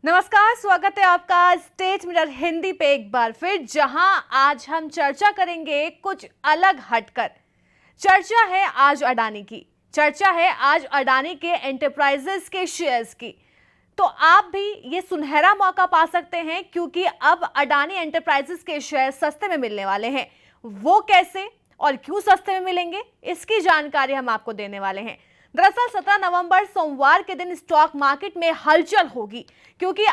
नमस्कार, स्वागत है आपका स्टेट मिरर हिंदी पे एक बार फिर, जहां आज हम चर्चा करेंगे कुछ अलग हटकर। चर्चा है आज अडानी की, चर्चा है आज अडानी के एंटरप्राइजेस के शेयर्स की। तो आप भी ये सुनहरा मौका पा सकते हैं क्योंकि अब अडानी एंटरप्राइजेस के शेयर सस्ते में मिलने वाले हैं। वो कैसे और क्यों सस्ते में मिलेंगे, इसकी जानकारी हम आपको देने वाले हैं। दरअसल 17 नवंबर सोमवार के दिन स्टॉक मार्केट में हलचल होगी क्योंकि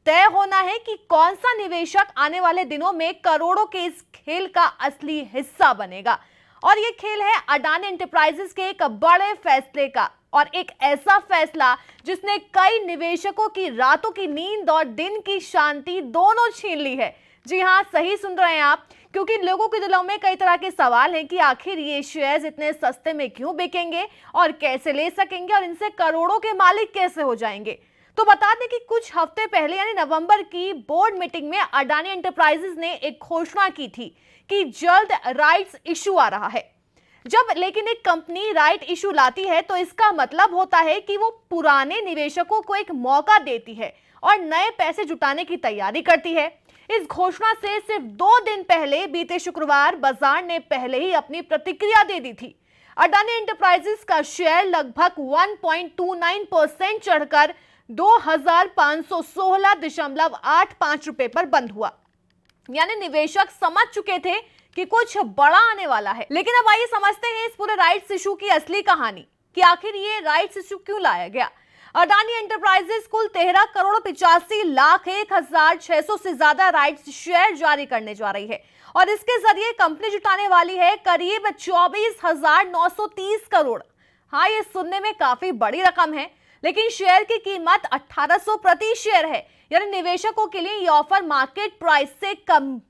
तय होना है कि कौन सा निवेशक आने वाले दिनों में करोड़ों के इस खेल का असली हिस्सा बनेगा। और ये खेल है अडानी एंटरप्राइजेस के एक बड़े फैसले का, और एक ऐसा फैसला जिसने कई निवेशकों की रातों की नींद और दिन की शांति दोनों छीन ली है। जी हां, सही सुन रहे हैं आप, क्योंकि लोगों के दिलों में कई तरह के सवाल हैं कि आखिर ये शेयर्स इतने सस्ते में क्यों बिकेंगे और कैसे ले सकेंगे और इनसे करोड़ों के मालिक कैसे हो जाएंगे। तो बता दें कि कुछ हफ्ते पहले यानी नवंबर की बोर्ड मीटिंग में अडानी एंटरप्राइजेस ने एक घोषणा की थी कि जल्द राइट्स इशू आ रहा है। जब लेकिन एक कंपनी राइट इशू लाती है तो इसका मतलब होता है कि वो पुराने निवेशकों को एक मौका देती है और नए पैसे जुटाने की तैयारी करती है। इस घोषणा से सिर्फ 2 दिन पहले बीते शुक्रवार बाजार ने पहले ही अपनी प्रतिक्रिया दे दी थी। अडानी एंटरप्राइजेस का शेयर लगभग 1.29% चढ़कर 2516.85 रुपए पर बंद हुआ। यानी निवेशक समझ चुके थे कि कुछ बड़ा आने वाला है। लेकिन अब आइए समझते हैं इस पूरे राइट्स इशू की असली कहानी कि आखिर ये राइट्स इशू क्यों लाया गया। अडानी एंटरप्राइजेस कुल 13 करोड़ 85 लाख 1,600 से ज्यादा राइट्स शेयर जारी करने जा रही है और इसके जरिए कंपनी जुटाने वाली है करीब 24,930 करोड़। हाँ, ये सुनने में काफी बड़ी रकम है, लेकिन शेयर की कीमत 1800 प्रति शेयर है। यानी निवेशकों के लिए ये ऑफर मार्केट प्राइस से कम,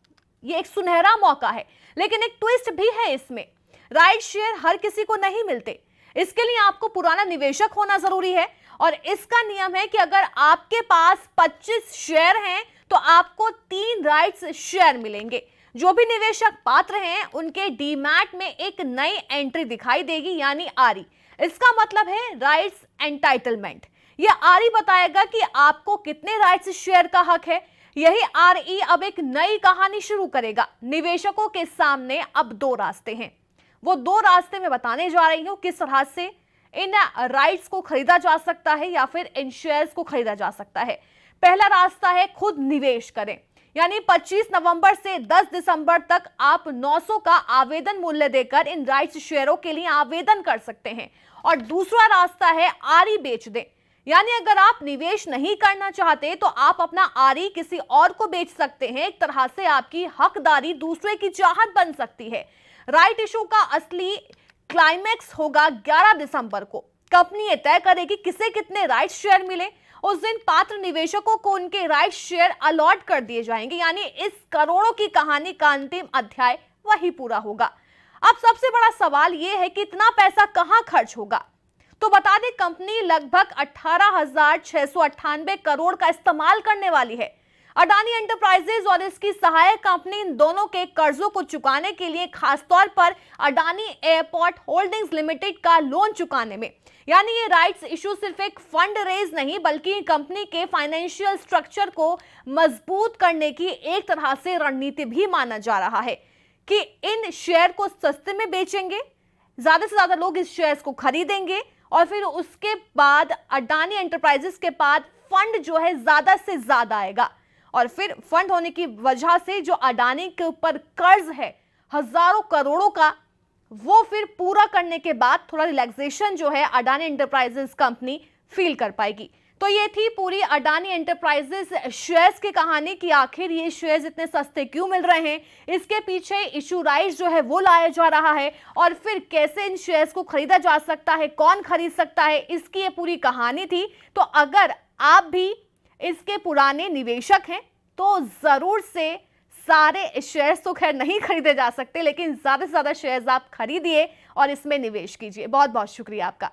ये एक सुनहरा मौका है। लेकिन एक ट्विस्ट भी है इसमें, राइट शेयर हर किसी को नहीं मिलते। इसके लिए आपको पुराना निवेशक होना जरूरी है और इसका नियम है कि अगर आपके पास 25 शेयर हैं तो आपको 3 राइट्स शेयर मिलेंगे। जो भी निवेशक पात्र हैं उनके डीमैट में एक नई एंट्री दिखाई देगी, यानी आरई। इसका मतलब है राइट्स एंटाइटलमेंट। यह आरई बताएगा कि आपको कितने राइट्स शेयर का हक है। यही आरई अब एक नई कहानी शुरू करेगा। निवेशकों के सामने अब 2 रास्ते हैं। वो 2 रास्ते में बताने जा रही हूं किस तरह से इन राइट्स को खरीदा जा सकता है या फिर इन शेयर्स को खरीदा जा सकता है। पहला रास्ता है खुद निवेश करें, यानी 25 नवंबर से 10 दिसंबर तक आप 900 का आवेदन मूल्य देकर इन राइट्स शेयरों के लिए आवेदन कर सकते हैं। और दूसरा रास्ता है आरई बेच दें, यानी अगर आप निवेश नहीं करना चाहते तो आप अपना आरई किसी और को बेच सकते हैं। एक तरह से आपकी हकदारी दूसरे की चाहत बन सकती है। राइट इशू का असली क्लाइमैक्स होगा 11 दिसंबर को। कंपनी ये तय करेगी किसे कितने राइट शेयर मिले। उस दिन पात्र निवेशकों को उनके राइट शेयर अलॉट कर दिए जाएंगे, यानी इस करोड़ों की कहानी का अंतिम अध्याय वही पूरा होगा। अब सबसे बड़ा सवाल यह है कि इतना पैसा कहां खर्च होगा। तो बता दें, कंपनी लगभग 18,698 करोड़ का इस्तेमाल करने वाली है। अडानी एंटरप्राइजेज और इसकी सहायक कंपनी इन दोनों के कर्जों को चुकाने के लिए, खासतौर पर अडानी एयरपोर्ट होल्डिंग्स लिमिटेड का लोन चुकाने में। यानी ये राइट्स इशू सिर्फ एक फंड रेज नहीं बल्कि कंपनी के फाइनेंशियल स्ट्रक्चर को मजबूत करने की एक तरह से रणनीति भी माना जा रहा है कि इन शेयर को सस्ते में बेचेंगे, ज्यादा से ज्यादा लोग इस शेयर्स को खरीदेंगे और फिर उसके बाद अडानी एंटरप्राइजेस के पास फंड जो है ज्यादा से ज्यादा आएगा। और फिर फंड होने की वजह से जो अडानी के ऊपर कर्ज है हजारों करोड़ों का, वो फिर पूरा करने के बाद थोड़ा रिलैक्सेशन जो है अडानी एंटरप्राइजेस कंपनी फील कर पाएगी। तो ये थी पूरी अडानी एंटरप्राइजेस शेयर्स की कहानी कि आखिर ये शेयर्स इतने सस्ते क्यों मिल रहे हैं, इसके पीछे इशू राइट्स जो है वो लाया जा रहा है और फिर कैसे इन शेयर्स को खरीदा जा सकता है, कौन खरीद सकता है, इसकी ये पूरी कहानी थी। तो अगर आप भी इसके पुराने निवेशक हैं तो जरूर से सारे शेयर्स तो खैर नहीं खरीदे जा सकते, लेकिन ज्यादा से ज्यादा शेयर्स आप खरीदिए और इसमें निवेश कीजिए। बहुत बहुत शुक्रिया आपका।